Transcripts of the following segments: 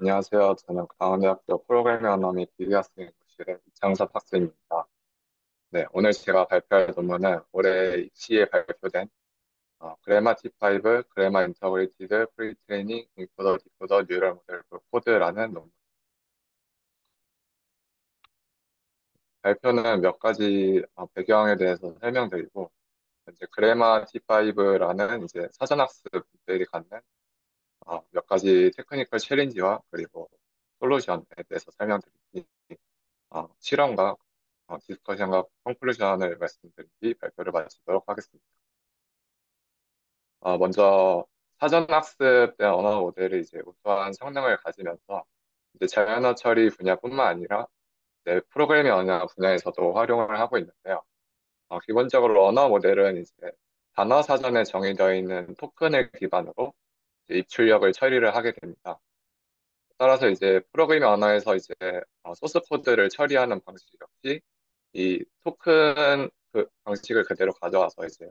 안녕하세요. 저는 강원대학교 프로그래밍 언어 및 기계학습연구실의 이창섭 학생입니다. 네, 오늘 제가 발표할 논문은 올해 입시에 발표된 그래마 T5, 그래마 인터그레이티드 프리트레이닝 인코더 디코더 뉴럴 모델 그 코드라는 논문. 발표는 몇 가지 배경에 대해서 설명드리고, 이제 그래마 T5라는 이제 사전학습 모델이 갖는 몇 가지 테크니컬 챌린지와 그리고 솔루션에 대해서 설명드리기 실험과 디스커션과 콘클루션을 말씀드린 뒤 발표를 마치도록 하겠습니다. 먼저 사전학습 된 언어 모델이 이제 우수한 성능을 가지면서 이제 자연어 처리 분야뿐만 아니라 이제 프로그래밍 언어 분야에서도 활용을 하고 있는데요. 기본적으로 언어 모델은 이제 단어 사전에 정의되어 있는 토큰을 기반으로 이제 입출력을 처리를 하게 됩니다. 따라서 이제 프로그래밍 언어에서 이제 소스 코드를 처리하는 방식 역시 이 토큰 그 방식을 그대로 가져와서 이제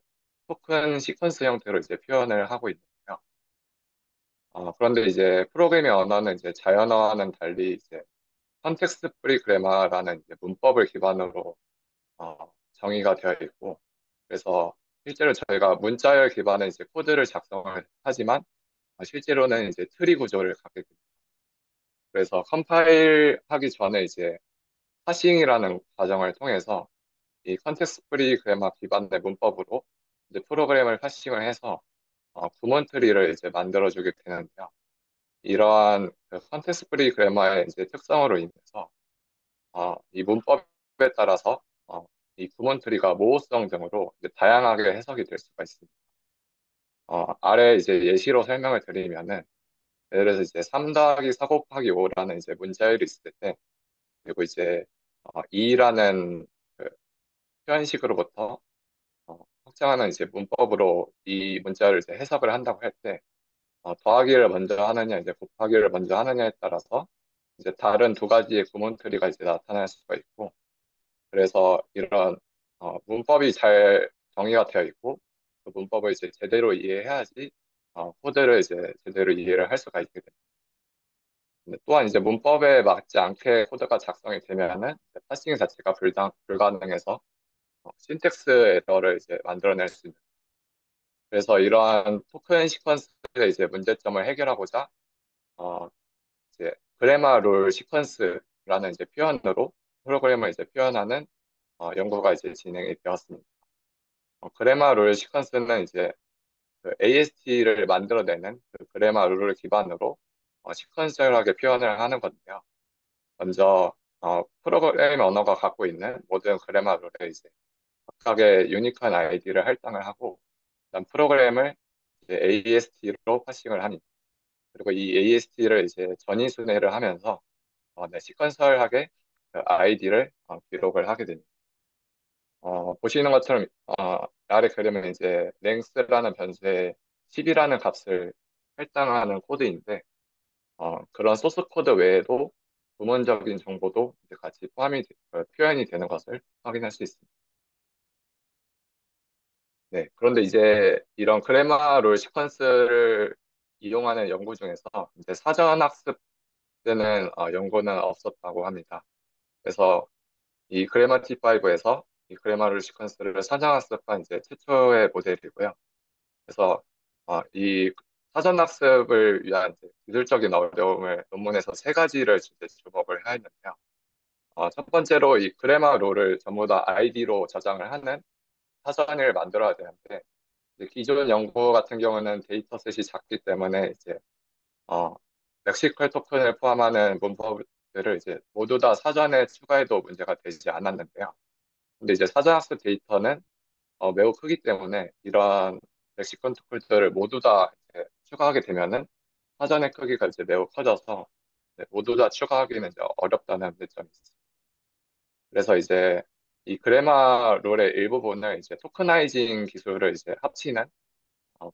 토큰 시퀀스 형태로 이제 표현을 하고 있는데요. 그런데 이제 프로그래밍 언어는 이제 자연어와는 달리 이제 컨텍스트 프리 그래마라는 이제 문법을 기반으로 정의가 되어 있고, 그래서 실제로 저희가 문자열 기반의 이제 코드를 작성을 하지만 실제로는 이제 트리 구조를 갖게 됩니다. 그래서 컴파일 하기 전에 이제 하싱이라는 과정을 통해서 이 컨텍스트 프리 그래마 기반의 문법으로 이제 프로그램을 파싱을 해서 구몬 트리를 이제 만들어주게 되는데요. 이러한 그 컨텍스트 프리 그래마의 이제 특성으로 인해서 이 문법에 따라서 이 구몬 트리가 모호성 등으로 이제 다양하게 해석이 될 수가 있습니다. 아래 이제 예시로 설명을 드리면은 예를 들어서 이제 3 더하기 4 곱하기 5라는 이제 문자열이 있을 때 그리고 이제 2라는 그 표현식으로부터 확장하는 이제 문법으로 이 문자를 이제 해석을 한다고 할 때, 더하기를 먼저 하느냐, 이제 곱하기를 먼저 하느냐에 따라서 이제 다른 두 가지의 구문 트리가 이제 나타날 수가 있고, 그래서 이런 문법이 잘 정의가 되어 있고, 그 문법을 이제 제대로 이해해야지 코드를 이제 제대로 이해를 할 수가 있게 됩니다. 근데 또한 이제 문법에 맞지 않게 코드가 작성이 되면은 파싱 자체가 불가능해서 신텍스 에러를 이제 만들어낼 수 있는. 그래서 이러한 토큰 시퀀스의 이제 문제점을 해결하고자 어, 이제 그래마 룰 시퀀스라는 이제 표현으로 프로그램을 이제 표현하는 연구가 이제 진행이 되었습니다. 그래마 룰 시퀀스는 이제 그 AST를 만들어내는 그 그래마 룰을 기반으로 시퀀셜하게 표현을 하는 건데요. 먼저 프로그램 언어가 갖고 있는 모든 그래마 룰에 이제 각각의 유니크한 아이디를 할당을 하고 그다음 프로그램을 이제 AST로 파싱을 합니다. 그리고 이 AST를 이제 전이순회를 하면서 네, 시퀀셜하게 그 아이디를 기록을 하게 됩니다. 보시는 것처럼 아래 그림은 이제 length라는 변수에 10이라는 값을 할당하는 코드인데 그런 소스 코드 외에도 부문적인 정보도 이제 같이 표현이 되는 것을 확인할 수 있습니다. 네, 그런데 이제 이런 그래마 롤 시퀀스를 이용하는 연구 중에서 이제 사전 학습 때는 연구는 없었다고 합니다. 그래서 이 그래마 T5에서 이 그래마 롤 시퀀스를 사전 학습한 이제 최초의 모델이고요. 그래서 이 사전 학습을 위한 이제 기술적인 어려움을 논문에서 세 가지를 이제 주목을 하였는데요. 첫 번째로 이 그래마 롤을 전부 다 아이디로 저장을 하는 사전을 만들어야 되는데 이제 기존 연구 같은 경우는 데이터셋이 작기 때문에 이제 어, 멕시컬 토큰을 포함하는 문법들을 이제 모두 다 사전에 추가해도 문제가 되지 않았는데요. 근데 이제 사전학습 데이터는 매우 크기 때문에 이러한 멕시컨 토큰들을 모두 다 이제 추가하게 되면은 사전의 크기가 이제 매우 커져서 모두 다 추가하기는 이제 어렵다는 문제점이 있습니다. 그래서 이제 이 그래마 롤의 일부분을 이제 토크나이징 기술을 이제 합치는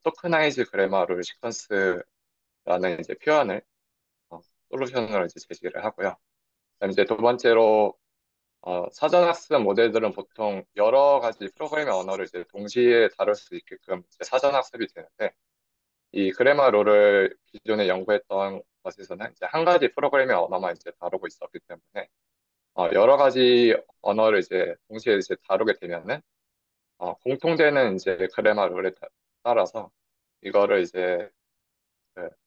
토크나이즈 그래마 롤 시퀀스라는 이제 표현을 어, 솔루션으로 이제 제시를 하고요. 그다음 이제 두 번째로 사전학습 모델들은 보통 여러 가지 프로그래밍 언어를 이제 동시에 다룰 수 있게끔 이제 사전학습이 되는데 이 그래마 롤을 기존에 연구했던 것에서는 이제 한 가지 프로그래밍 언어만 이제 다루고 있었기 때문에 여러 가지 언어를 이제 동시에 이제 다루게 되면은 공통되는 이제 그래마 룰에 따라서 이거를 이제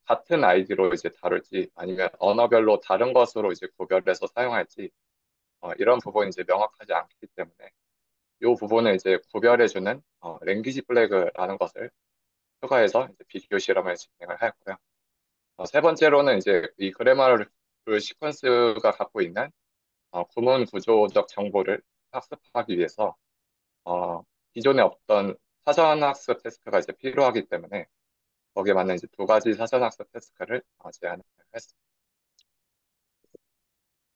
같은 아이디로 이제 다룰지 아니면 언어별로 다른 것으로 이제 구별해서 사용할지 이런 부분이 이제 명확하지 않기 때문에 이 부분을 이제 구별해주는 랭귀지 플래그라는 것을 추가해서 이제 비교 실험을 진행을 하였고요. 세 번째로는 이제 이 그래마를 시퀀스가 갖고 있는 구문 구조적 정보를 학습하기 위해서 기존에 없던 사전 학습 태스크가 이제 필요하기 때문에 거기에 맞는 이제 두 가지 사전 학습 태스크를 제안을 했습니다.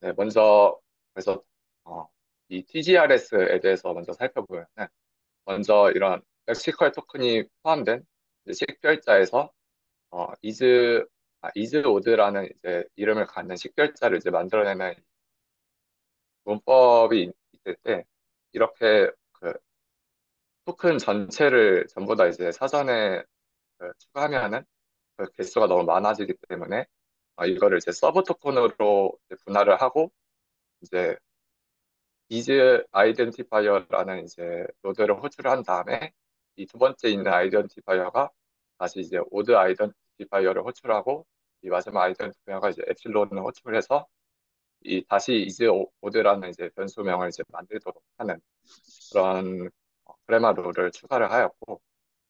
네, 먼저 그래서 어, 이 TGRS에 대해서 먼저 살펴보면은 먼저 이런 렉시컬 토큰이 포함된 이제 식별자에서 이즈 오드라는 이제 이름을 갖는 식별자를 이제 만들어내는 문법이 있을 때 이렇게 그 토큰 전체를 전부 다 이제 사전에 추가하면은 그 개수가 너무 많아지기 때문에 이거를 이제 서브 토큰으로 이제 분할을 하고 이제 이즈 아이덴티파이어라는 이제 노드를 호출한 다음에 이 두 번째 있는 아이덴티파이어가 다시 이제 오드 아이덴티파이어를 호출하고 이 마지막 아이덴티파이어가 이제 엡실론을 호출해서 이 다시 이즈 오드라는 이제 변수명을 이제 만들도록 하는 그런 그래마 룰을 추가를 하였고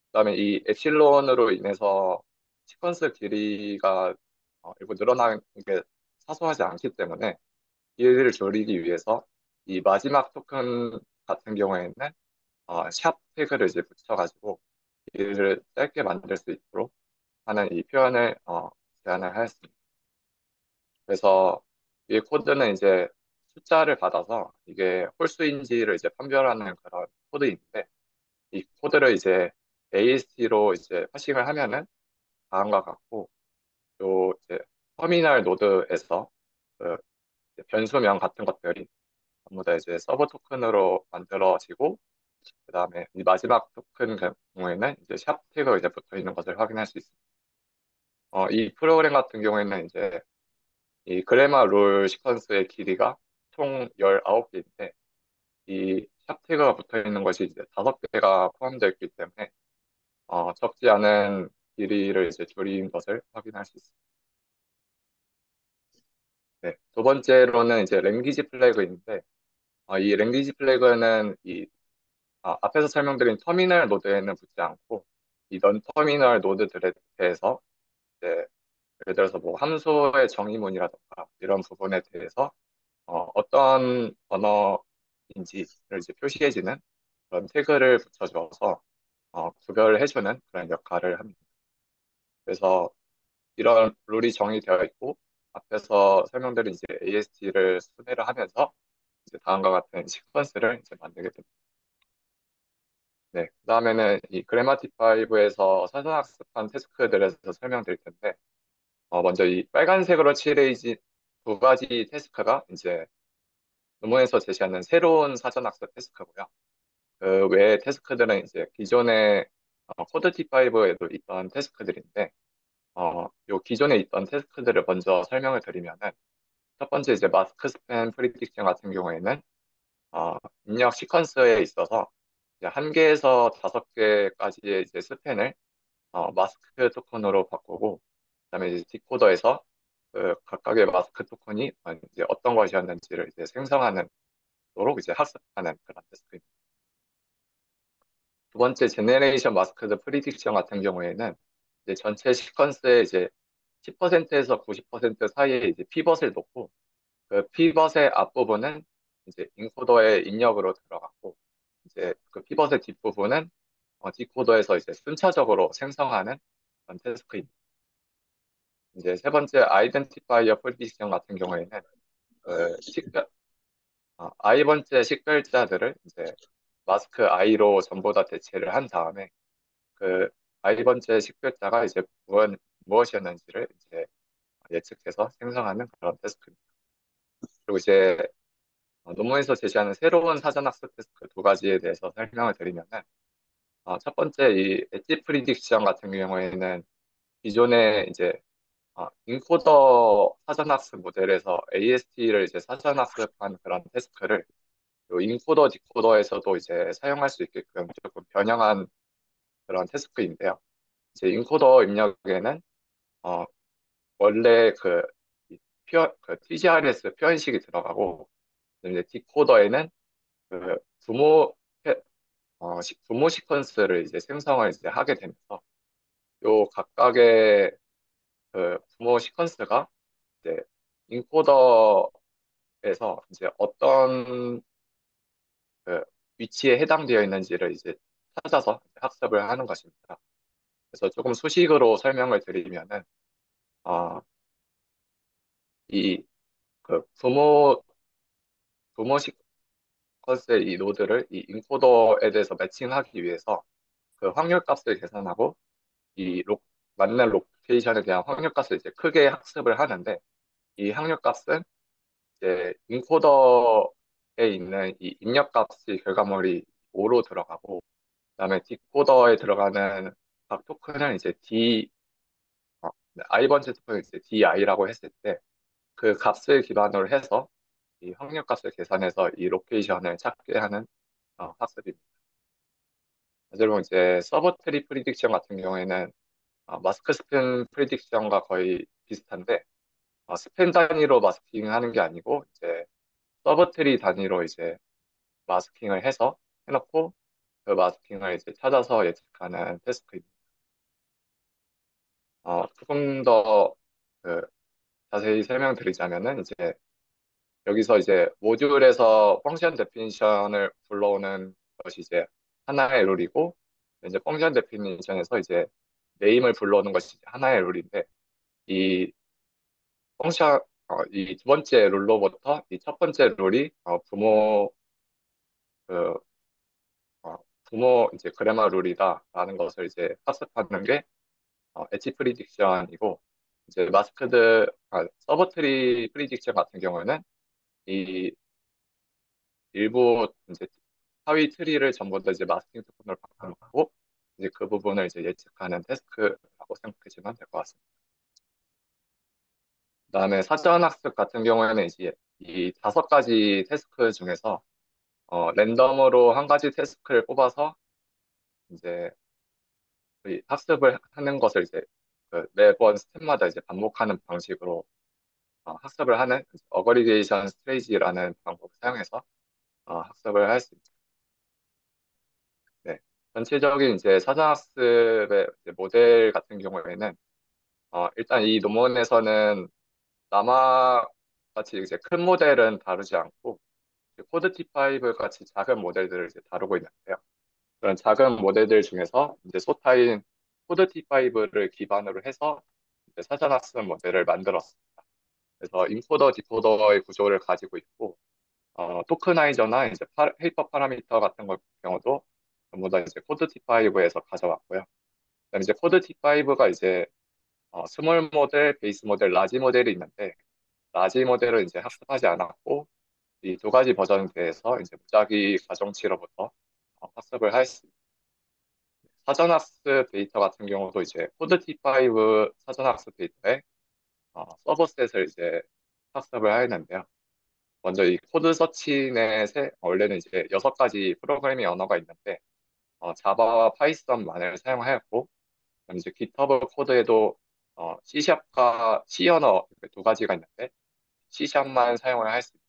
그다음에 이 엡실론으로 인해서 시퀀스 길이가 일부 늘어나는 게 사소하지 않기 때문에 길이를 줄이기 위해서 이 마지막 토큰 같은 경우에는 샵 태그를 이제 붙여가지고 길이를 짧게 만들 수 있도록 하는 이 표현을 제안을 하였습니다. 그래서 이 코드는 이제 숫자를 받아서 이게 홀수인지를 이제 판별하는 그런 코드인데 이 코드를 이제 AST로 이제 파싱을 하면은 다음과 같고 요 이제 터미널 노드에서 그 이제 변수명 같은 것들이 전부 다 이제 서버 토큰으로 만들어지고 그다음에 이 마지막 토큰 경우에는 이제 샵 태그가 이제 붙어 있는 것을 확인할 수 있습니다. 이 프로그램 같은 경우에는 이제 이 그래마 룰 시퀀스의 길이가 총 19개인데 이 샵 태그가 붙어 있는 것이 이제 5개가 포함되어 있기 때문에 적지 않은 길이를 이제 줄인 것을 확인할 수 있습니다. 네. 두 번째로는 이제 랭귀지 플래그인데 이 랭귀지 플래그는 앞에서 설명드린 터미널 노드에는 붙지 않고 이 넌 터미널 노드들에 대해서 이제 예를 들어서 뭐 함수의 정의문이라든가 이런 부분에 대해서 어떤 언어인지를 이제 표시해주는 그런 태그를 붙여줘서 구별해주는 그런 역할을 합니다. 그래서 이런 룰이 정의되어 있고 앞에서 설명드린 이제 AST를 순회를 하면서 이제 다음과 같은 시퀀스를 이제 만들게 됩니다. 네, 그다음에는 이 그래마티파이브에서 사전학습한 태스크들에서 설명드릴 텐데 먼저 이 빨간색으로 칠해진 두 가지 태스크가 이제 논문에서 제시하는 새로운 사전학습 태스크고요. 그 외의 태스크들은 이제 기존의 코드티5에도 있던 태스크들인데 요 기존에 있던 태스크들을 먼저 설명을 드리면은 첫 번째 이제 마스크 스팸 프리딕션 같은 경우에는 입력 시퀀스에 있어서 이제 한 개에서 5개까지의 이제 스팬을 마스크 토큰으로 바꾸고 그다음에 이제 디코더에서 그 각각의 마스크 토큰이 이제 어떤 것이었는지를 이제 생성하는 도록 이제 학습하는 그런 테스트입니다. 두 번째 제네레이션 마스크드 프리딕션 같은 경우에는 이제 전체 시퀀스의 이제 10%에서 90% 사이에 이제 피벗을 놓고 그 피벗의 앞부분은 이제 인코더의 입력으로 들어갔고 이제 그 피벗의 뒷부분은 디코더에서 이제 순차적으로 생성하는 그런 태스크입니다. 이제 세 번째 아이덴티파이어 프리딕션 같은 경우에는 그 I 번째 식별자들을 이제 마스크 I로 전부 다 대체를 한 다음에 그 I 번째 식별자가 이제 무엇이었는지를 이제 예측해서 생성하는 그런 테스트입니다. 그리고 이제 논문에서 제시하는 새로운 사전학습 테스트 두 가지에 대해서 설명을 드리면은 첫 번째 이 엣지 프리딕션 같은 경우에는 기존에 이제 인코더 사전학습 모델에서 AST를 이제 사전학습한 그런 태스크를 요 인코더 디코더에서도 이제 사용할 수 있게끔 조금 변형한 그런 태스크인데요. 이제 인코더 입력에는 어, 원래 그 TGRS 표현식이 들어가고 이제 디코더에는 그 부모 부모 시퀀스를 이제 생성을 이제 하게 되면서 요 각각의 그 부모 시퀀스가 이제 인코더에서 이제 어떤 그 위치에 해당되어 있는지를 이제 찾아서 학습을 하는 것입니다. 그래서 조금 수식으로 설명을 드리면은 어, 이 그 부모 시퀀스의 이 노드를 이 인코더에 대해서 매칭하기 위해서 그 확률 값을 계산하고 이 맞는 로케이션에 대한 확률 값을 이제 크게 학습을 하는데 이 확률 값은 이제 인코더에 있는 이 입력 값의 결과물이 5로 들어가고 그다음에 디코더에 들어가는 각 토큰은 이제 i번째 토큰을 이제 di라고 했을 때 그 값을 기반으로 해서 이 확률 값을 계산해서 이 로케이션을 찾게 하는 학습입니다. 그리고 이제 서버 트리 프리딕션 같은 경우에는 마스크 스팬 프리딕션과 거의 비슷한데 스팬 단위로 마스킹하는 게 아니고 이제 서버 트리 단위로 이제 마스킹을 해서 해놓고 그 마스킹을 이제 찾아서 예측하는 태스크입니다. 조금 더 그 자세히 설명드리자면은 이제 여기서 이제 모듈에서 펑션 데피니션을 불러오는 것이 이제 하나의 룰이고 이제 펑션 데피니션에서 이제 네임을 불러오는 것이 이제 하나의 룰인데 이 펑션 이 두 번째 룰로부터 이 첫 번째 룰이 그 어, 부모 이제 그래마 룰이다라는 것을 이제 학습하는 게 엣지 프리딕션이고 이제 서버 트리 프리딕션 같은 경우는 이 일부 이제 하위 트리를 전부 다 이제 마스킹 토큰으로 바꿔놓고 이제 그 부분을 이제 예측하는 태스크라고 생각하시면 될 것 같습니다. 그다음에 사전 학습 같은 경우에는 이제 이 다섯 가지 태스크 중에서 랜덤으로 한 가지 태스크를 뽑아서 이제 이 학습을 하는 것을 이제 그 매번 스텝마다 이제 반복하는 방식으로 학습을 하는 어그리게이션 스트레이지라는 방법을 사용해서 학습을 할 수 있습니다. 네. 전체적인 이제 사전학습의 이제 모델 같은 경우에는 일단 이 논문에서는 라마 같이 이제 큰 모델은 다루지 않고 코드 T5 같이 작은 모델들을 이제 다루고 있는데요. 그런 작은 모델들 중에서 이제 소타인 코드 T5를 기반으로 해서 이제 사전학습 모델을 만들었습니다. 그래서 인코더, 디코더의 구조를 가지고 있고 토크나이저나 이제 헬퍼 파라미터 같은 걸 경우도 전부 다 이제 코드 T5에서 가져왔고요. 그다음에 이제 코드 T5가 이제 스몰 모델, 베이스 모델, 라지 모델이 있는데 라지 모델은 이제 학습하지 않았고 이 두 가지 버전에 대해서 이제 무작위 가정치로부터 학습을 할 수 있습니다. 사전학습 데이터 같은 경우도 이제 코드 T5 사전학습 데이터에 서버셋을 이제 학습을 하였는데요. 먼저 이 코드 서치넷에 원래는 이제 여섯 가지 프로그래밍 언어가 있는데 자바와 파이썬만을 사용하였고 그다음에 이제 GitHub 코드에도 C샵과 C 언어 두 가지가 있는데 C샵만 사용을 할 수 있습니다.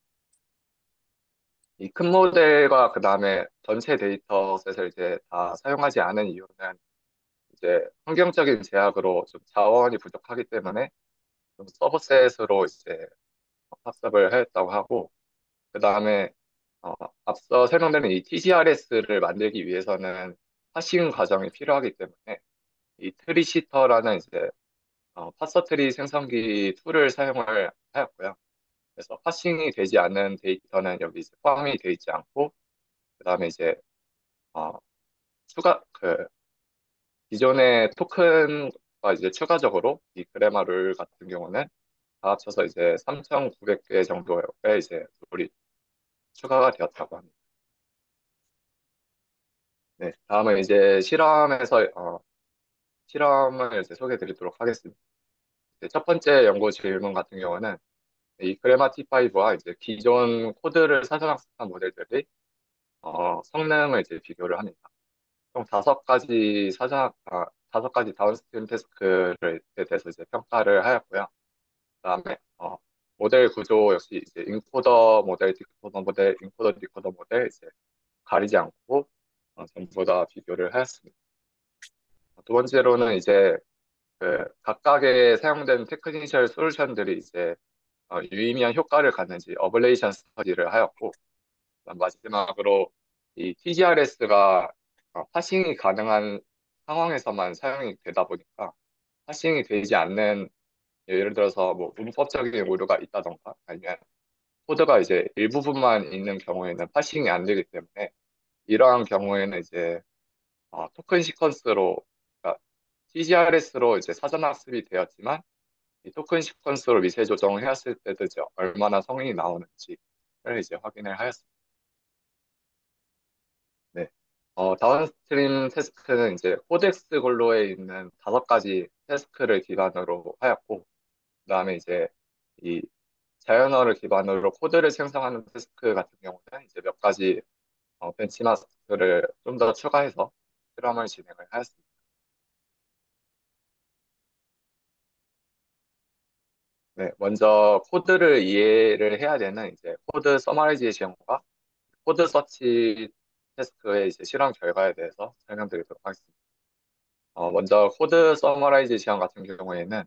이 큰 모델과 그 다음에 전체 데이터셋을 이제 다 사용하지 않은 이유는 이제 환경적인 제약으로 좀 자원이 부족하기 때문에 좀 서버셋으로 이제 학습을 하였다고 하고 그 다음에 앞서 설명드린 이 TCRS를 만들기 위해서는 하싱 과정이 필요하기 때문에 이 트리시터라는 이제 파서트리 생성기 툴을 사용을 하였고요. 그래서 파싱이 되지 않는 데이터는 여기 이제 포함이 되어 있지 않고 그다음에 이제 어, 추가 기존의 토큰과 이제 추가적으로 이 그래마 룰 같은 경우는 다 합쳐서 이제 3,900개 정도의 이제 룰이 추가가 되었다고 합니다. 네, 다음은 이제 실험을 이제 소개해 드리도록 하겠습니다. 이제 첫 번째 연구 질문 같은 경우는 이 그래마 T5와 이제 기존 코드를 사전학습한 모델들이 성능을 이제 비교를 합니다. 총 다섯 가지 다운스트림 태스크를 대해서 이제 평가를 하였고요. 그다음에 모델 구조 역시 이제 인코더 모델, 디코더 모델, 인코더 디코더 모델 이제 가리지 않고 전부 다 비교를 하였습니다. 두 번째로는 이제 그 각각의 사용된 테크니셜 솔루션들이 이제 유의미한 효과를 갖는지 어블레이션 스터디를 하였고, 마지막으로 이 TGRS가 파싱이 가능한 상황에서만 사용이 되다 보니까 파싱이 되지 않는, 예를 들어서 뭐 문법적인 오류가 있다던가 아니면 코드가 이제 일부분만 있는 경우에는 파싱이 안 되기 때문에, 이러한 경우에는 이제 토큰 시퀀스로, 그러니까 TGRS로 이제 사전 학습이 되었지만 이 토큰 시퀀스로 미세 조정을 해왔을 때도 이제 얼마나 성능이 나오는지를 이제 확인을 하였습니다. 네. 다운스트림 태스크는 이제 코덱스 골로에 있는 다섯 가지 태스크를 기반으로 하였고, 그다음에 이제 이 자연어를 기반으로 코드를 생성하는 태스크 같은 경우는 이제 몇 가지 벤치마크를 좀 더 추가해서 실험을 진행을 하였습니다. 네, 먼저 코드를 이해를 해야 되는 이제 코드 서머라이제이션과 코드 서치 테스크의 이제 실험 결과에 대해서 설명드리도록 하겠습니다. 먼저 코드 서머라이제이션 같은 경우에는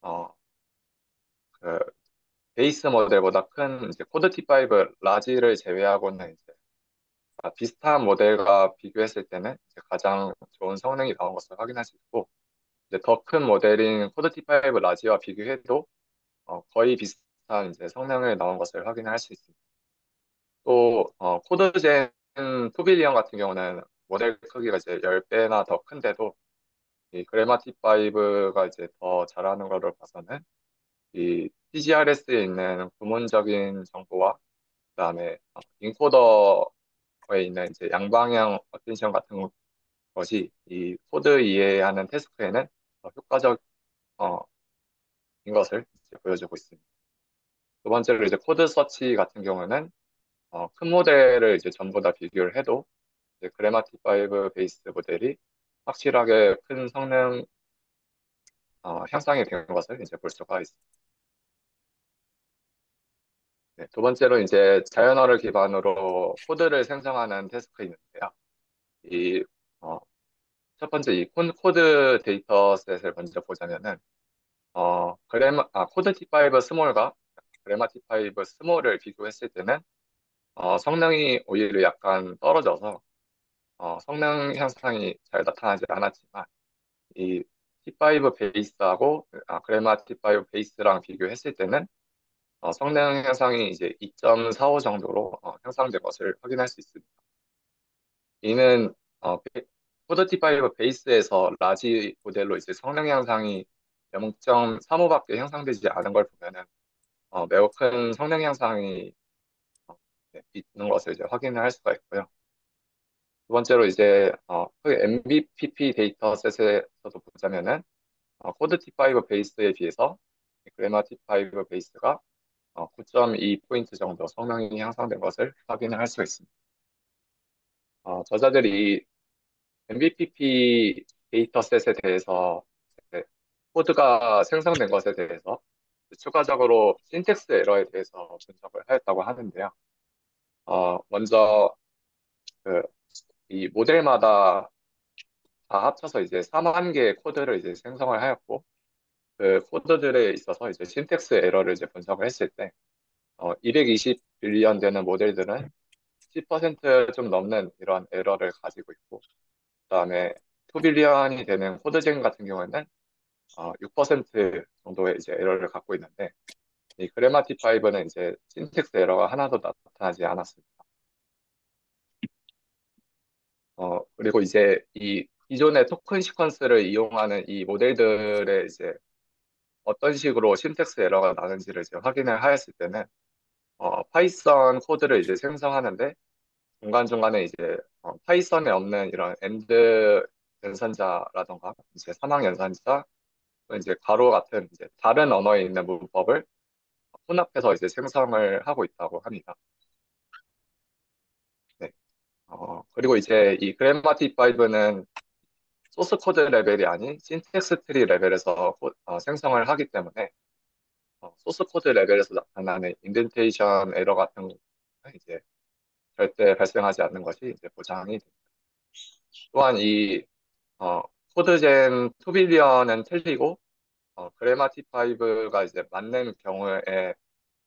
어, 그 베이스 모델보다 큰 이제 코드 T5 라지를 제외하고는 이제 비슷한 모델과 비교했을 때는 이제 가장 좋은 성능이 나온 것을 확인할 수 있고, 이제 더 큰 모델인 코드 T5 라지와 비교해도 거의 비슷한 이제 성능을 나온 것을 확인할 수 있습니다. 또 코드젠 투빌리언 같은 경우는 모델 크기가 이제 10배나 더 큰데도 이 그래마 T5가 이제 더 잘하는 것을 봐서는 이 TGRS에 있는 구문적인 정보와 그다음에 인코더에 있는 이제 양방향 어텐션 같은 것이 이 코드 이해하는 태스크에는 더 효과적인 것을 이제 보여주고 있습니다. 두 번째로 이제 코드 서치 같은 경우는 큰 모델을 이제 전부 다 비교를 해도 이제 그래마티5 베이스 모델이 확실하게 큰 성능 향상이 된 것을 이제 볼 수가 있습니다. 네, 두 번째로 이제 자연어를 기반으로 코드를 생성하는 태스크인데요. 이 어, 첫 번째 이 코드 데이터셋을 먼저 보자면은 코드 T5 스몰과 그래마 T5 스몰을 비교했을 때는 성능이 오히려 약간 떨어져서 성능 향상이 잘 나타나지 않았지만 이 T5 베이스하고 그래마 T5 베이스랑 비교했을 때는 성능 향상이 이제 2.45 정도로 향상된 것을 확인할 수 있습니다. 이는 코드 T5 베이스에서 라지 모델로 이제 성능 향상이 0.35밖에 향상되지 않은 걸 보면은 매우 큰 성능 향상이 네, 있는 것을 이제 확인을 할 수가 있고요. 두 번째로 이제 그 MBPP 데이터셋에서도 보자면은 코드 T5 베이스에 비해서 그래마 T5 베이스가 9.2포인트 정도 성능이 향상된 것을 확인을 할 수가 있습니다. 저자들이 이 MBPP 데이터셋에 대해서 이제 코드가 생성된 것에 대해서 추가적으로 신텍스 에러에 대해서 분석을 하였다고 하는데요. 먼저 그 이 모델마다 다 합쳐서 이제 4만 개의 코드를 이제 생성을 하였고, 그 코드들에 있어서 이제 신텍스 에러를 이제 분석을 했을 때 220빌리언 되는 모델들은 10%좀 넘는 이런 에러를 가지고 있고, 그다음에 2빌리언이 되는 코드젠 같은 경우에는 6% 정도의 이제 에러를 갖고 있는데, 이 그래마티5는 이제 신텍스 에러가 하나도 나타나지 않았습니다. 그리고 이제 이 기존의 토큰 시퀀스를 이용하는 이 모델들의 이제 어떤 식으로 신텍스 에러가 나는지를 이제 확인을 하였을 때는 파이썬 코드를 이제 생성하는데 중간중간에 이제 파이썬에 없는 이런 엔드 연산자라던가 이제 사망 연산자 또 이제 가로 같은 이제 다른 언어에 있는 문법을 혼합해서 이제 생성을 하고 있다고 합니다. 네. 그리고 이제 이 그래마틱 5는 소스 코드 레벨이 아닌 신텍스 트리 레벨에서 생성을 하기 때문에 소스 코드 레벨에서 나타나는 인덴테이션 에러 같은 거 이제 절대 발생하지 않는 것이 이제 보장이 됩니다. 또한 이 어, 코드젠 2빌리언은 틀리고 그래마티파이브가 이제 맞는 경우에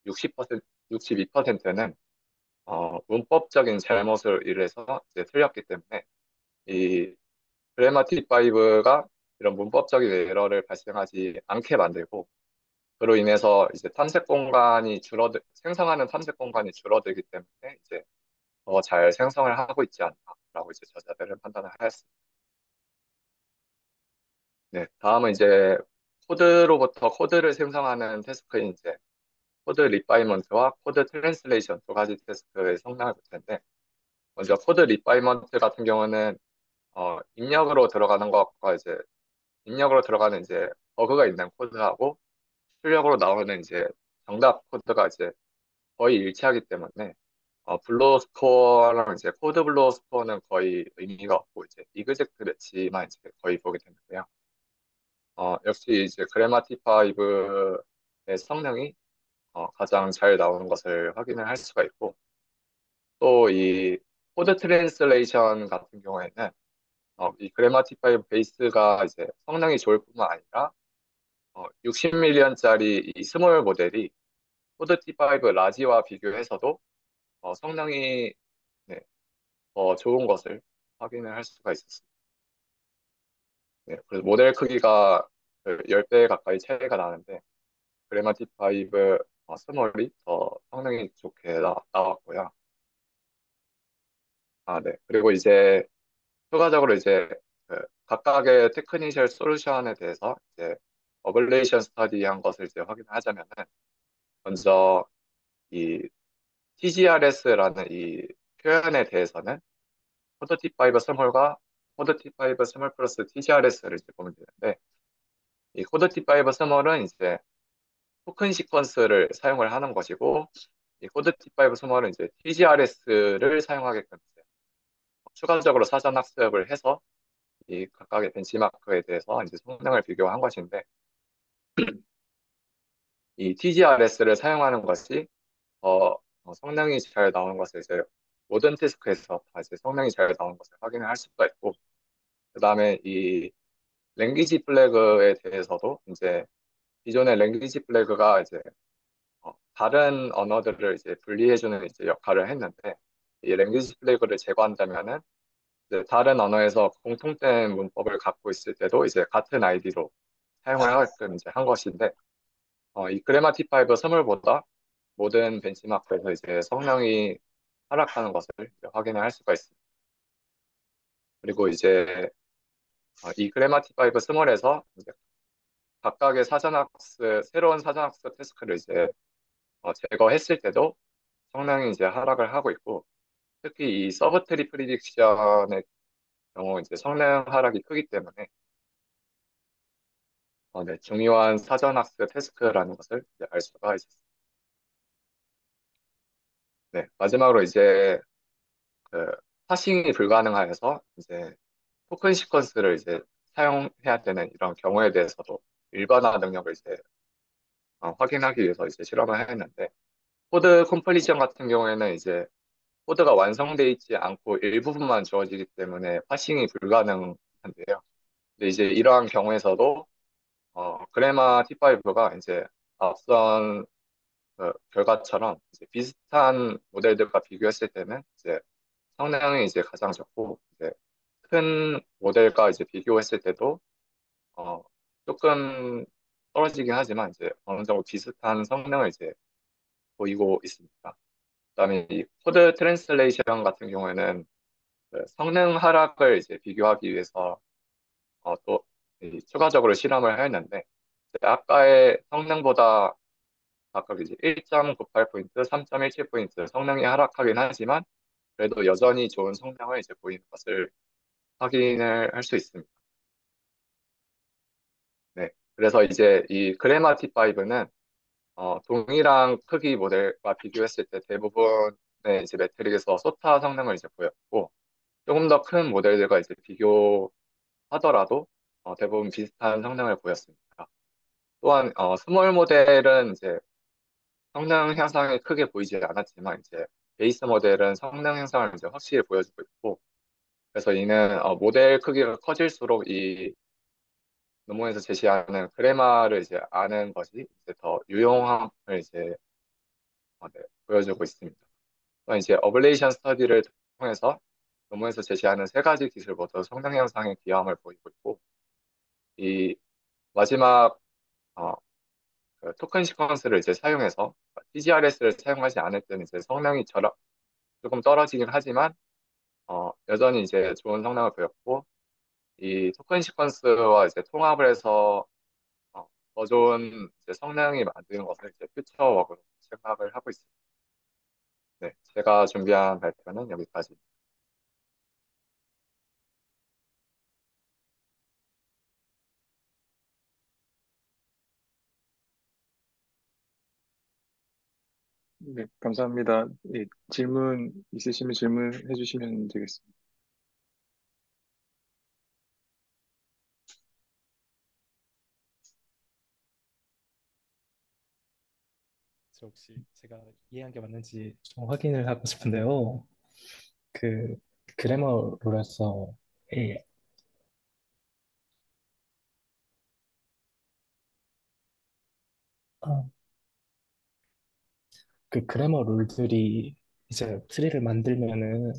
60%, 62%는 문법적인 잘못을 일해서 이제 틀렸기 때문에 이 그래마티파이브가 이런 문법적인 에러를 발생하지 않게 만들고 그로 인해서 이제 생성하는 탐색 공간이 줄어들기 때문에 이제 더 잘 생성을 하고 있지 않나라고 이제 저자들은 판단을 하였습니다. 네, 다음은 이제 코드로부터 코드를 생성하는 태스크인 이제 코드 리파이먼트와 코드 트랜슬레이션 두 가지 태스크의 성능을 볼 텐데 먼저 코드 리파이먼트 같은 경우는 입력으로 들어가는 이제 버그가 있는 코드하고 출력으로 나오는 이제 정답 코드가 이제 거의 일치하기 때문에 블로우 스코어랑 이제 코드 블로우 스코어는 거의 의미가 없고 이제 이그젝트 매치만 이제 거의 보게 되는데요. 역시 이제 그래마티파이브의 성능이 가장 잘 나오는 것을 확인을 할 수가 있고 또 이 코드 트랜슬레이션 같은 경우에는 이 그래마티파이브 베이스가 이제 성능이 좋을 뿐만 아니라 60밀리언짜리 이 스몰 모델이 코드 T5 라지와 비교해서도 성능이 네, 더 좋은 것을 확인을 할 수가 있었습니다. 네, 그래서 모델 크기가 10배 가까이 차이가 나는데 그래마틱5 스몰이 더 성능이 좋게 나왔고요. 아, 네. 그리고 이제 추가적으로 이제 각각의 테크니셜 솔루션에 대해서 이제 어블레이션 스터디한 것을 이제 확인하자면은 먼저 이 TGRS라는 이 표현에 대해서는 코드 T5 스몰과 코드 T5 스몰 플러스 TGRS를 이제 보면 되는데 이 코드 T5 스몰은 이제 토큰 시퀀스를 사용을 하는 것이고 이 코드 T5 스몰은 이제 TGRS를 사용하게끔 이제 추가적으로 사전 학습을 해서 이 각각의 벤치마크에 대해서 이제 성능을 비교한 것인데 이 TGRS를 사용하는 것이 성능이 잘 나오는 것을 이제 모든 태스크에서 다 이제 성능이 잘 나오는 것을 확인을 할 수가 있고 그다음에 이 랭귀지 플래그에 대해서도 이제 기존의 랭귀지 플래그가 이제 다른 언어들을 이제 분리해주는 이제 역할을 했는데 이 랭귀지 플래그를 제거한다면은 이제 다른 언어에서 공통된 문법을 갖고 있을 때도 이제 같은 아이디로 사용을 하게끔 이제 한 것인데 이 그래마티파이브 스몰보다 모든 벤치마크에서 이제 성능이 하락하는 것을 이제 확인을 할 수가 있습니다. 그리고 이제 이 그래마티파이브 스몰에서 이제 각각의 새로운 사전학습 태스크를 이제 제거했을 때도 성능이 이제 하락을 하고 있고 특히 이 서브트리 프리딕션의 경우 이제 성능 하락이 크기 때문에 네, 중요한 사전학습 태스크라는 것을 이제 알 수가 있습니다. 네, 마지막으로 이제 그 파싱이 불가능하여서 이제 토큰 시퀀스를 이제 사용해야 되는 이런 경우에 대해서도 일반화 능력을 이제 확인하기 위해서 이제 실험을 했는데 코드 컴플리션 같은 경우에는 이제 코드가 완성되어 있지 않고 일부분만 주어지기 때문에 파싱이 불가능한데요. 근데 이제 이러한 경우에서도 그래마 T5가 이제 앞선 결과처럼 이제 비슷한 모델들과 비교했을 때는 이제 성능이 이제 가장 좋고 이제 큰 모델과 이제 비교했을 때도 어, 조금 떨어지긴 하지만 이제 어느 정도 비슷한 성능을 이제 보이고 있습니다. 그다음에 이 코드 트랜슬레이션 같은 경우에는 그 성능 하락을 이제 비교하기 위해서 또이 추가적으로 실험을 했는데 이제 아까의 성능보다 각각 이제 1.98포인트, 3.17포인트 성능이 하락하긴 하지만 그래도 여전히 좋은 성능을 이제 보이는 것을 확인을 할 수 있습니다. 네. 그래서 이제 이 그래마 T5는 동일한 크기 모델과 비교했을 때 대부분의 이제 매트릭에서 소타 성능을 이제 보였고, 조금 더 큰 모델들과 이제 비교하더라도 대부분 비슷한 성능을 보였습니다. 또한 스몰 모델은 이제 성능 향상이 크게 보이지 않았지만 이제 베이스 모델은 성능 향상을 이제 확실히 보여주고 있고, 그래서 이는 모델 크기가 커질수록 이 논문에서 제시하는 그래마를 이제 아는 것이 이제 더 유용함을 이제 네, 보여주고 있습니다. 또한 이제 어블레이션 스터디를 통해서 논문에서 제시하는 세 가지 기술 모두 성능 향상에 기여함을 보이고 있고, 이 마지막 어, 그 토큰 시퀀스를 이제 사용해서 TGRS를 사용하지 않을 때는 이제 성능이 조금 떨어지긴 하지만 여전히 이제 좋은 성능을 보였고, 이 토큰 시퀀스와 이제 통합을 해서 더 좋은 이제 성능이 만드는 것을 이제 퓨처 워크로 생각을 하고 있습니다. 네, 제가 준비한 발표는 여기까지. 네, 감사합니다. 예, 질문 있으시면 질문해 주시면 되겠습니다. 저 혹시 제가 이해한 게 맞는지 좀 확인을 하고 싶은데요. 그 그래머 룰에서 이, 아, 그 그래머 룰들이 이제 트리를 만들면은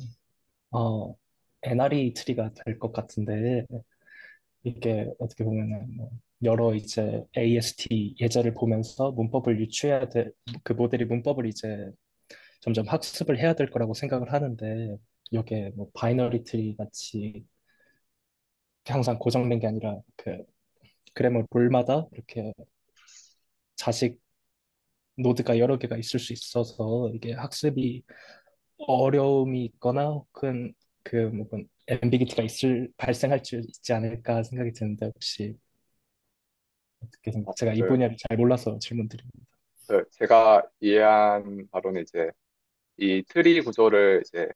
어, NRE 트리가 될 것 같은데 이게 어떻게 보면은 뭐 여러 이제 AST 예제를 보면서 문법을 유추해야 돼. 그 모델이 문법을 이제 점점 학습을 해야 될 거라고 생각을 하는데 이게 뭐 바이너리 트리 같이 항상 고정된 게 아니라 그 그래머 룰마다 이렇게 자식 노드가 여러 개가 있을 수 있어서 이게 학습이 어려움이 있거나 혹은 그뭐 앰비기티가 발생할 수 있지 않을까 생각이 드는데 혹시 어떻게 제가 이 그, 분야를 잘 몰라서 질문드립니다. 제가 이해한 바로는 이제 이 트리 구조를 이제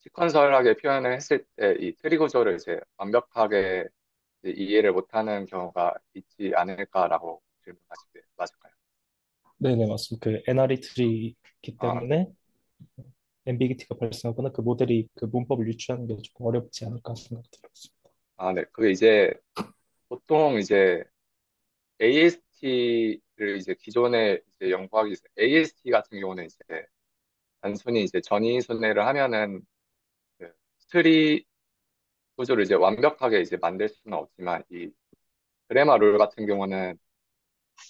시퀀설하게 표현을 했을 때 이 트리 구조를 이제 완벽하게 이제 이해를 못하는 경우가 있지 않을까라고 질문하신 게 맞을까요? 네네 맞습니다. 그 NRE 트리이기 아, 네. 때문에 앰비기티가 발생하거나 그 모델이 그 문법을 유추하는 게 조금 어렵지 않을까 생각이 들었습니다. 아, 네. 그게 이제 보통 이제 AST를 이제 기존에 이제 연구하기 위해서 AST 같은 경우는 이제 단순히 이제 전위 순회를 하면은 그 트리 구조를 이제 완벽하게 이제 만들 수는 없지만 이 그래마 룰 같은 경우는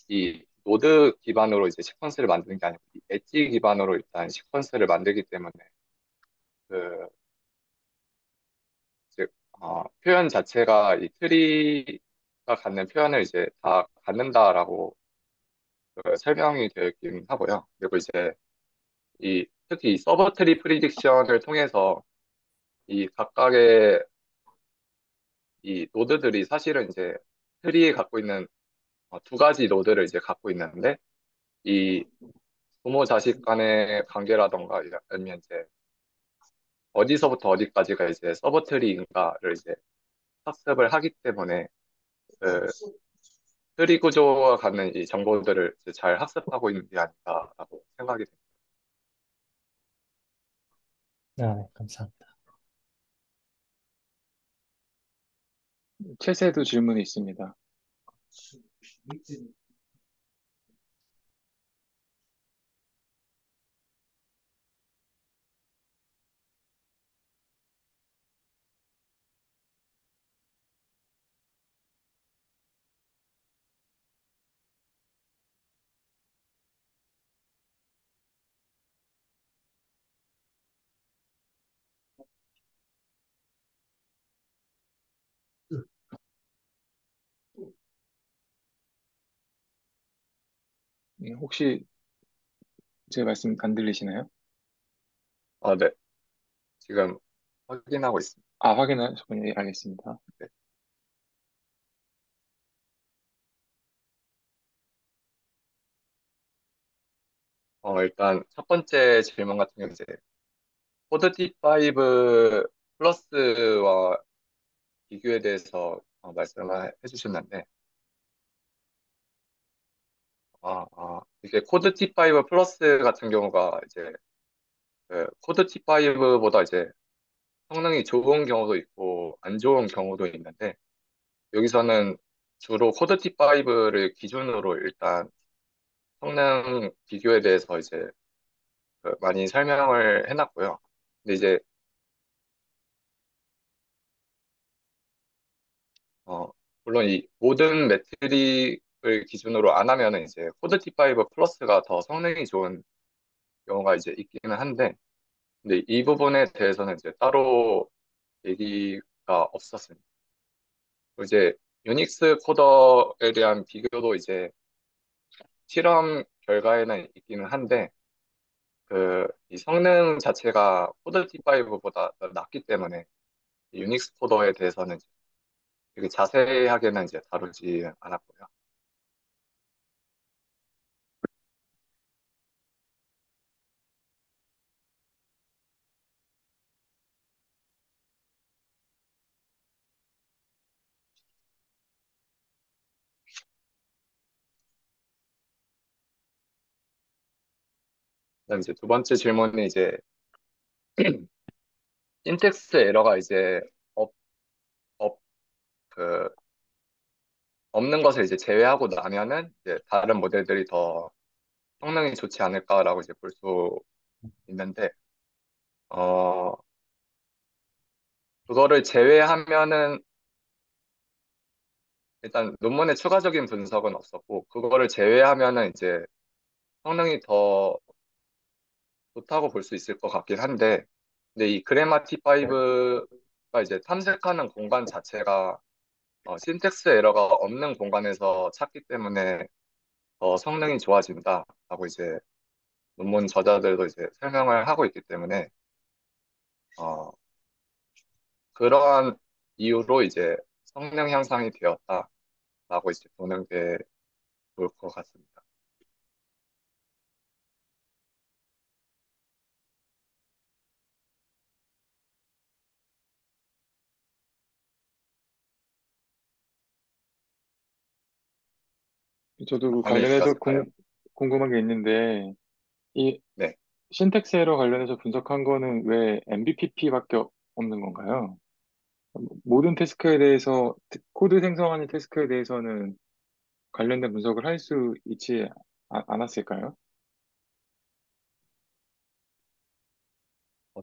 이 노드 기반으로 이제 시퀀스를 만드는 게 아니고 이 엣지 기반으로 일단 시퀀스를 만들기 때문에 그 이제 표현 자체가 이 트리가 갖는 표현을 이제 다 갖는다라고 설명이 되어 있긴 하고요. 그리고 이제 이 특히 이 서버 트리 프리딕션을 통해서 이 각각의 이 노드들이 사실은 이제 트리에 갖고 있는 두 가지 노드를 이제 갖고 있는데 이 부모 자식 간의 관계라던가 아니면 이제 어디서부터 어디까지가 이제 서버 트리인가를 이제 학습을 하기 때문에 그 트리 구조와 갖는 이 정보들을 이제 잘 학습하고 있는 게 아닌가라고 생각이 됩니다. 아, 네, 감사합니다. 챗에도 질문이 있습니다. 예, 혹시 제 말씀 안 들리시나요? 네. 지금 확인하고 있습니다. 아, 확인하셨군요. 예, 알겠습니다. 네. 일단 첫 번째 질문 같은 경우 이제 코드 T5 플러스와 비교에 대해서 말씀을 해주셨는데, 이게 코드 T5 플러스 같은 경우가 이제 그 코드 T5보다 이제 성능이 좋은 경우도 있고 안 좋은 경우도 있는데, 여기서는 주로 코드 T5를 기준으로 일단 성능 비교에 대해서 이제 많이 설명을 해놨고요. 근데 이제 어, 물론 이 모든 매트릭을 기준으로 안 하면은 이제 코드 T5 플러스가 더 성능이 좋은 경우가 이제 있기는 한데, 근데 이 부분에 대해서는 이제 따로 얘기가 없었습니다. 그리고 이제 유닉스 코더에 대한 비교도 이제 실험 결과에는 있기는 한데, 이 성능 자체가 코드 T5보다 낮기 때문에 유닉스 코더에 대해서는 되게 자세하게는 이제 다루지 않았고요. 그다음 이제 두 번째 질문이 이제 신텍스 에러가 이제 없, 없, 그, 없는 것을 이제 제외하고 나면은 이제 다른 모델들이 더 성능이 좋지 않을까라고 이제 볼 수 있는데, 어, 그거를 제외하면은 일단 논문에 추가적인 분석은 없었고, 그거를 제외하면은 이제 성능이 더 좋다고 볼 수 있을 것 같긴 한데, 근데 이 그래마 T5가 이제 탐색하는 공간 자체가 신텍스 에러가 없는 공간에서 찾기 때문에 더 성능이 좋아진다라고 이제 논문 저자들도 이제 설명을 하고 있기 때문에 어, 그러한 이유로 이제 성능 향상이 되었다라고 이제 보는 게 좋을 것 같습니다. 저도 그 많이 관련해서 들었을까요? 궁금한 게 있는데, 이 네. 신텍스 에러 관련해서 분석한 거는 왜 MBPP밖에 없는 건가요? 모든 태스크에 대해서, 코드 생성하는 태스크에 대해서는 관련된 분석을 할 수 있지 않았을까요?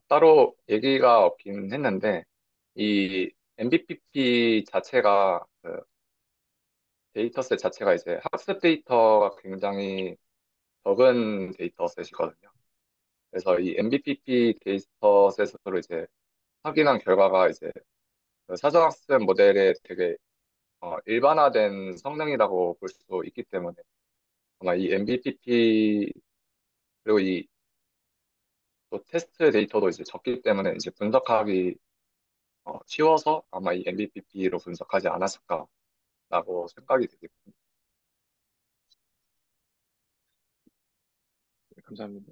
따로 얘기가 없긴 했는데 이 MBPP 자체가 데이터셋 자체가 이제 학습 데이터가 굉장히 적은 데이터셋이거든요. 그래서 이 MBPP 데이터셋으로 이제 확인한 결과가 이제 그 사전학습 모델의 되게 일반화된 성능이라고 볼 수 있기 때문에 아마 이 MBPP 그리고 이 또 테스트 데이터도 이제 적기 때문에 이제 분석하기 쉬워서 아마 이 MBPP로 분석하지 않았을까라고 생각이 되게 네, 감사합니다.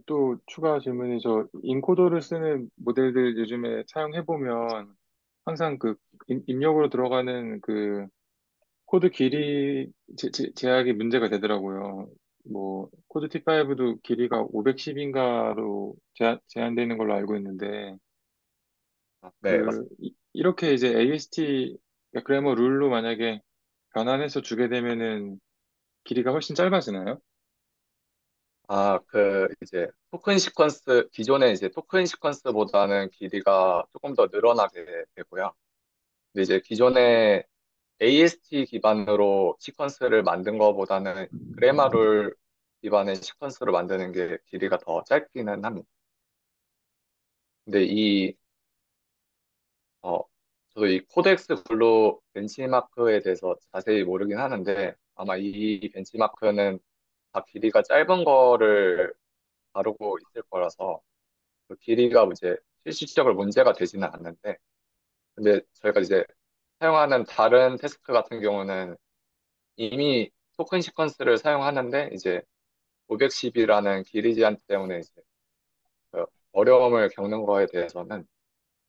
또 추가 질문이 저 인코더를 쓰는 모델들 요즘에 사용해보면 항상 그 입력으로 들어가는 그 코드 길이 제약이 문제가 되더라고요. 뭐 코드 T5도 길이가 510인가로 제한되는 걸로 알고 있는데 네, 이렇게 이제 AST 그래머 룰로 만약에 변환해서 주게 되면은 길이가 훨씬 짧아지나요? 이제 토큰 시퀀스, 기존의 이제 토큰 시퀀스보다는 길이가 조금 더 늘어나게 되고요. 근데 이제 기존에 AST 기반으로 시퀀스를 만든 것보다는 그래마룰 기반의 시퀀스를 만드는 게 길이가 더 짧기는 합니다. 근데 어, 저도 이 코덱스 블루 벤치마크에 대해서 자세히 모르긴 하는데 아마 이 벤치마크는 다 길이가 짧은 거를 다루고 있을 거라서 그 길이가 이제 실질적으로 문제가 되지는 않는데 근데 저희가 이제 사용하는 다른 태스크 같은 경우는 이미 토큰 시퀀스를 사용하는데 이제 510이라는 길이 제한 때문에 이제 그 어려움을 겪는 거에 대해서는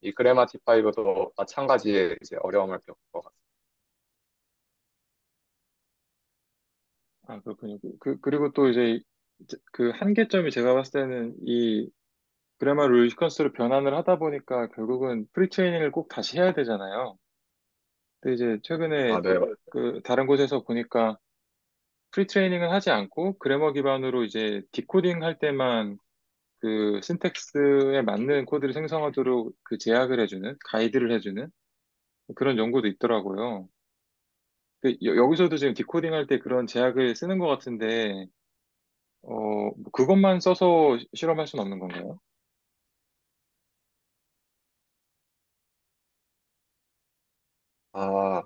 이 그래마티5도 마찬가지의 이제 어려움을 겪을 것 같습니다. 아, 그렇군요. 그리고 또 이제 그 한계점이 제가 봤을 때는 이 그래마 룰 시퀀스로 변환을 하다 보니까 결국은 프리트레이닝을 꼭 다시 해야 되잖아요. 근데 이제 최근에 아, 네. 그 다른 곳에서 보니까 프리트레이닝을 하지 않고 그래머 기반으로 이제 디코딩 할 때만 그 신텍스에 맞는 코드를 생성하도록 그 제약을 해주는, 가이드를 해주는 그런 연구도 있더라고요. 여기서도 지금 디코딩 할 때 그런 제약을 쓰는 것 같은데, 뭐 그것만 써서 실험할 수는 없는 건가요? 아,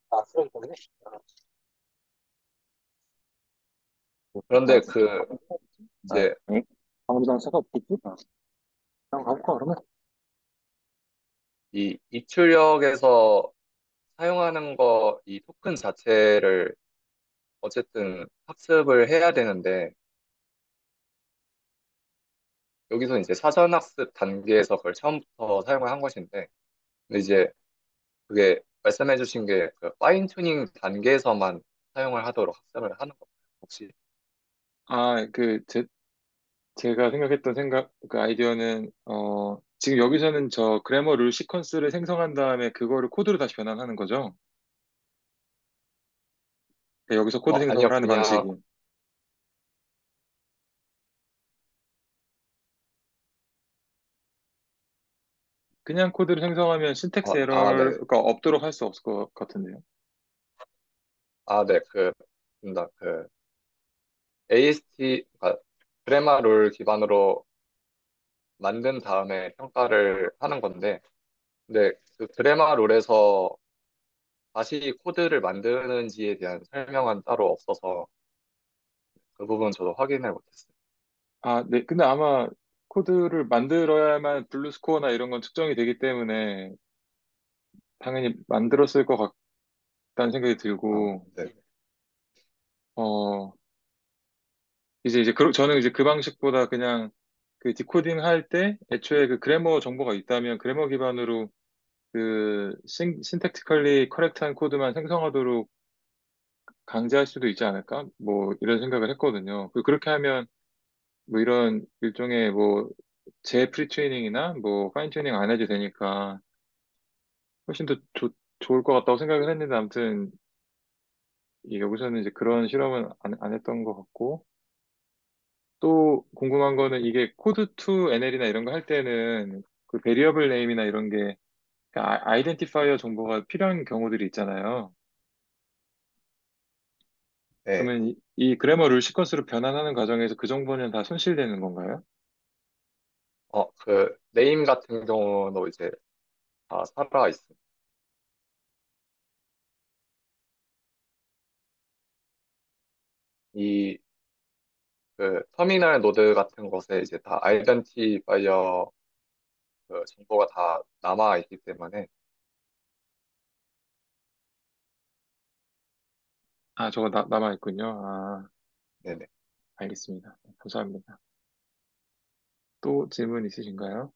아, 그런데 그 아, 이제 응? 아무도 상관 없겠지? 그냥 가볼까, 그러면? 이 입출력에서 사용하는 거, 이 토큰 자체를 어쨌든 학습을 해야 되는데, 여기서 이제 사전 학습 단계에서 그걸 처음부터 사용을 한 것인데, 근데 이제 그게 말씀해 주신 게 그 파인 튜닝 단계에서만 사용을 하도록 학습을 하는 건가요? 혹시? 아, 제가 생각했던 그 아이디어는, 지금 여기서는 저 그래머 룰 시퀀스를 생성한 다음에 그거를 코드로 다시 변환하는 거죠. 그러니까 여기서 코드 생성을 아니요, 하는 방식이. 그냥, 그냥 코드를 생성하면 신텍스 네. 에러가 없도록 할 수 없을 것 같은데요. 네, 그 AST, 그러니까 그래마 룰 기반으로 만든 다음에 평가를 하는 건데, 근데 그 그래마 룰에서 다시 코드를 만드는지에 대한 설명은 따로 없어서 그 부분 저도 확인을 못했어요. 아, 네. 근데 아마 코드를 만들어야만 블루 스코어나 이런 건 측정이 되기 때문에 당연히 만들었을 것 같다는 생각이 들고, 네. 어, 저는 이제 그 방식보다 그냥 그 디코딩 할 때 애초에 그 그래머 정보가 있다면 그래머 기반으로 그 신택티컬리 커렉트한 코드만 생성하도록 강제할 수도 있지 않을까? 뭐 이런 생각을 했거든요. 그렇게 하면 뭐 이런 일종의 뭐 재프리트레이닝이나 뭐 파인 튜닝 안 해도 되니까 훨씬 더 좋을 것 같다고 생각을 했는데 아무튼 여기서는 이제 그런 실험은 안 했던 것 같고 또 궁금한 거는 이게 코드 투 NL이나 이런 거 할 때는 그 베리어블 네임이나 이런 게 아이덴티파이어 정보가 필요한 경우들이 있잖아요. 네. 그러면 이 그래머 룰 시퀀스로 변환하는 과정에서 그 정보는 다 손실되는 건가요? 그 네임 같은 경우도 이제 다 살아 있습니다. 이 그 터미널 노드 같은 것에 이제 다 아이덴티파이어 그 정보가 다 남아 있기 때문에 아, 저거 남아있군요. 아, 네네. 알겠습니다. 감사합니다. 또 질문 있으신가요?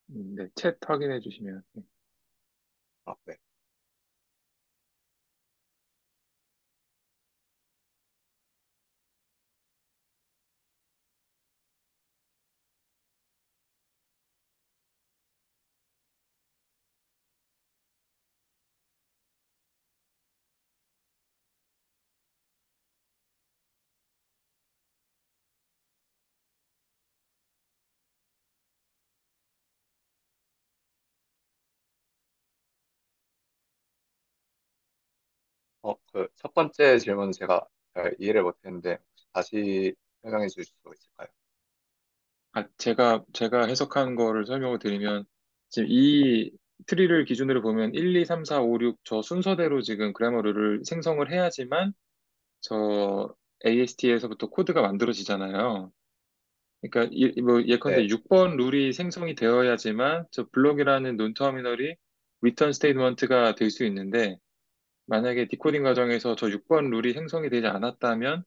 네, 챗 확인해 주시면. 네. 네. 그 첫 번째 질문 제가 잘 이해를 못했는데 혹시 다시 설명해 주실 수 있을까요? 제가 해석한 거를 설명을 드리면, 지금 이 트리를 기준으로 보면 1, 2, 3, 4, 5, 6 저 순서대로 지금 그래머 룰을 생성을 해야지만 저 AST에서부터 코드가 만들어지잖아요. 그러니까 뭐 예컨대 네. 6번 룰이 생성이 되어야지만 저 블록이라는 논 터미널이 리턴 스테이트먼트가 될 수 있는데, 만약에 디코딩 과정에서 저 6번 룰이 생성이 되지 않았다면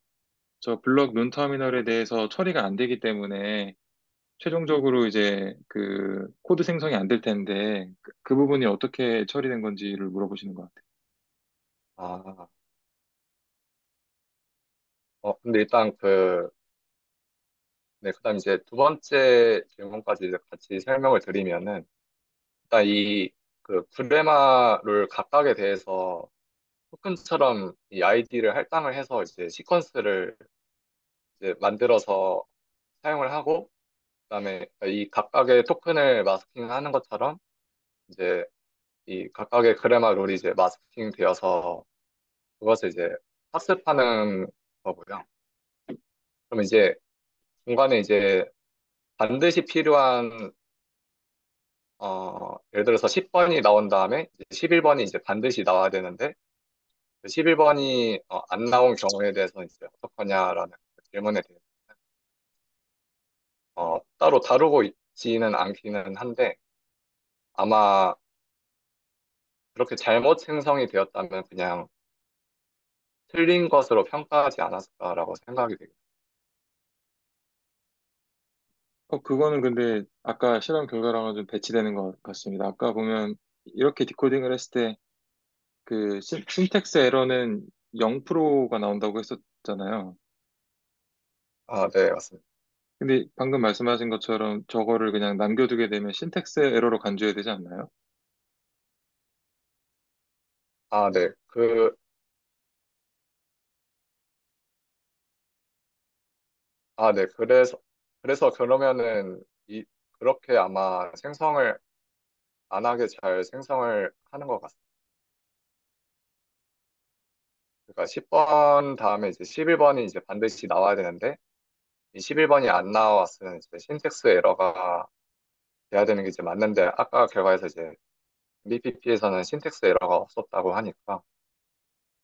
저 블록 논 터미널에 대해서 처리가 안 되기 때문에 최종적으로 이제 그 코드 생성이 안 될 텐데, 그 부분이 어떻게 처리된 건지를 물어보시는 것 같아요. 아, 근데 일단 네, 그다음 이제 두 번째 질문까지 이제 같이 설명을 드리면은, 일단 그 브레마를 각각에 대해서 토큰처럼 이 아이디를 할당을 해서 이제 시퀀스를 이제 만들어서 사용을 하고, 그다음에 이 각각의 토큰을 마스킹하는 것처럼 이제 이 각각의 그래마 룰이 이제 마스킹 되어서 그것을 이제 학습하는 거고요. 그럼 이제 중간에 이제 반드시 필요한 예를 들어서 10번이 나온 다음에 11번이 이제 반드시 나와야 되는데 11번이 안 나온 경우에 대해서 이제 어떡하냐라는 그 질문에 대해서 따로 다루고 있지는 않기는 한데 아마 그렇게 잘못 생성이 되었다면 그냥 틀린 것으로 평가하지 않았을까라고 생각이 됩니다. 그거는 근데 아까 실험 결과랑은 좀 배치되는 것 같습니다. 아까 보면 이렇게 디코딩을 했을 때 그 신텍스 에러는 0%가 나온다고 했었잖아요. 아, 네, 맞습니다. 근데 방금 말씀하신 것처럼 저거를 그냥 남겨두게 되면 신텍스 에러로 간주해야 되지 않나요? 아, 네. 네. 그래서 그러면은 그렇게 아마 생성을 안 하게 잘 생성을 하는 것 같습니다. 그러니까 10번 다음에 이제 11번이 이제 반드시 나와야 되는데 이 11번이 안 나왔으면 이제 신텍스 에러가 돼야 되는 게 이제 맞는데 아까 결과에서 이제 BPP에서는 신텍스 에러가 없었다고 하니까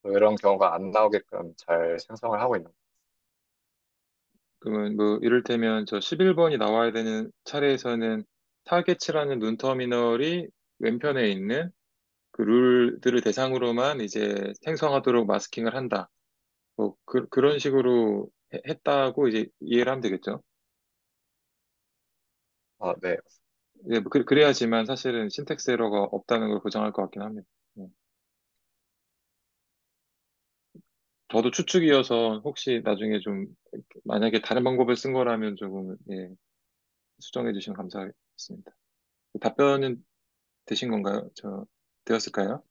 그런 경우가 안 나오게끔 잘 생성을 하고 있는 그러면 뭐 이를테면 저 11번이 나와야 되는 차례에서는 타겟이라는 눈 터미널이 왼편에 있는 그 룰들을 대상으로만 이제 생성하도록 마스킹을 한다. 뭐 그런 식으로 했다고 이제 이해를 하면 되겠죠. 네. 예, 뭐 그래야지만 사실은 신텍스 에러가 없다는 걸 보장할 것 같긴 합니다. 예. 저도 추측이어서 혹시 나중에 좀 만약에 다른 방법을 쓴 거라면 조금 예, 수정해 주시면 감사하겠습니다. 답변은 되신 건가요? 되었을까요?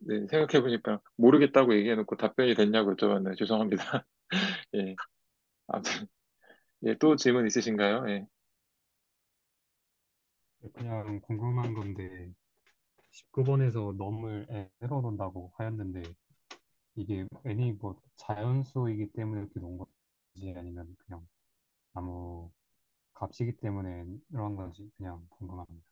네, 생각해보니까 모르겠다고 얘기해놓고 답변이 됐냐고 여쭤봤네요. 죄송합니다. 예, 아무튼, 예, 또 질문 있으신가요? 예. 그냥 궁금한 건데 19번에서 넘을 n으로 놓는다고 하였는데 이게 n이 뭐 자연수이기 때문에 이렇게 놓은 건지 아니면 그냥 아무 값이기 때문에 이런 건지 그냥 궁금합니다.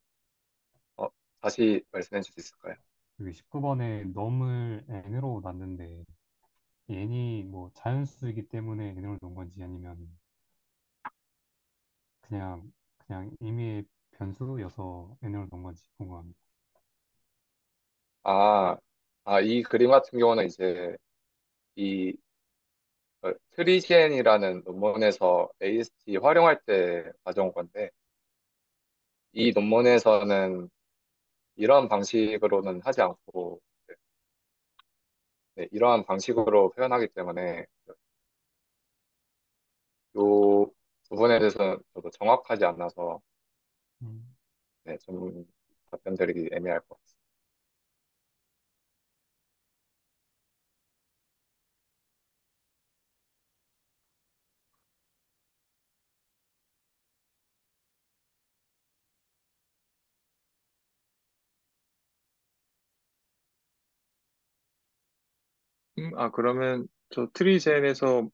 어, 다시 말씀해 주실 수 있을까요? 여기 19번에 넘을 n으로 놨는데 이 n이 뭐 자연수이기 때문에 n으로 놓은 건지 아니면 그냥 임의의 변수여서 n으로 놓은 건지 궁금합니다. 아, 이 그림 같은 경우는 이제 이 트리젠이라는 논문에서 AST 활용할 때 가져온 건데 이 논문에서는 이런 방식으로는 하지 않고 네, 이러한 방식으로 표현하기 때문에 이 부분에 대해서는 저도 정확하지 않아서 음, 네, 좀 답변드리기 애매할 것 같습니다. 그러면 저 트리젠에서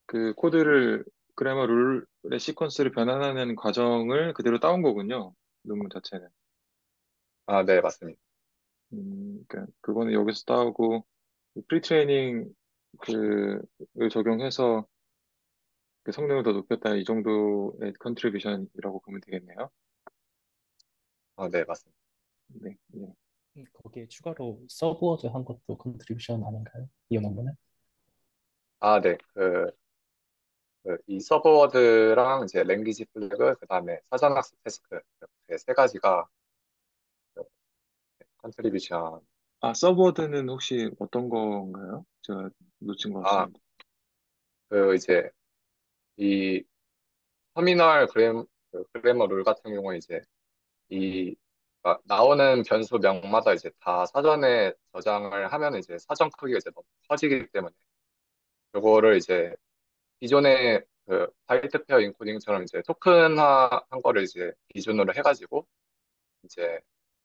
그 코드를 그래머 룰의 시퀀스를 변환하는 과정을 그대로 따온 거군요. 논문 자체는. 아, 네, 맞습니다. 그러니까 그거는 여기서 따오고 프리트레이닝 그를 적용해서 그 성능을 더 높였다 이 정도의 컨트리뷰션이라고 보면 되겠네요. 아, 네, 맞습니다. 네, 네. 거기에 추가로 서브워드 한 것도 컨트리뷰션 아닌가요? 이 논문은? 아, 네. 이 서브워드랑 이제 랭귀지 플래그, 그 다음에 사전학습 태스크, 이렇게 세 가지가 컨트리뷰션. 서브워드는 혹시 어떤 건가요? 제가 놓친 것 아, 같습니다. 이제 이 터미널 그래머 룰 같은 경우에 이제 나오는 변수명마다 이제 다 사전에 저장을 하면 이제 사전 크기가 이제 너무 커지기 때문에 요거를 이제 기존의 바이트 페어 인코딩처럼 이제 토큰화 한 거를 이제 기준으로 해가지고 이제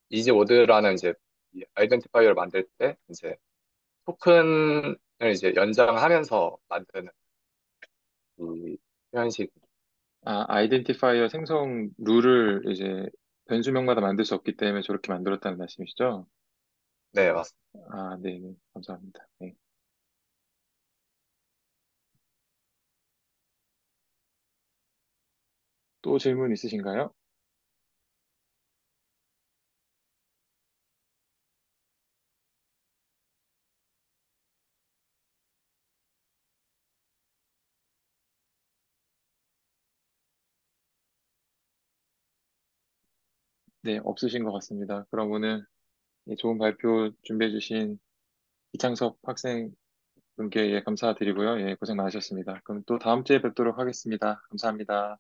이지워드라는 이제 이 아이덴티파이어를 만들 때 이제 토큰을 이제 연장하면서 만드는 이 표현식. 아이덴티파이어 생성 룰을 이제 변수명마다 만들 수 없기 때문에 저렇게 만들었다는 말씀이시죠? 네, 맞습니다. 네, 네, 감사합니다. 네. 또 질문 있으신가요? 네, 없으신 것 같습니다. 그럼 오늘 좋은 발표 준비해 주신 이창섭 학생분께 감사드리고요. 예, 고생 많으셨습니다. 그럼 또 다음 주에 뵙도록 하겠습니다. 감사합니다.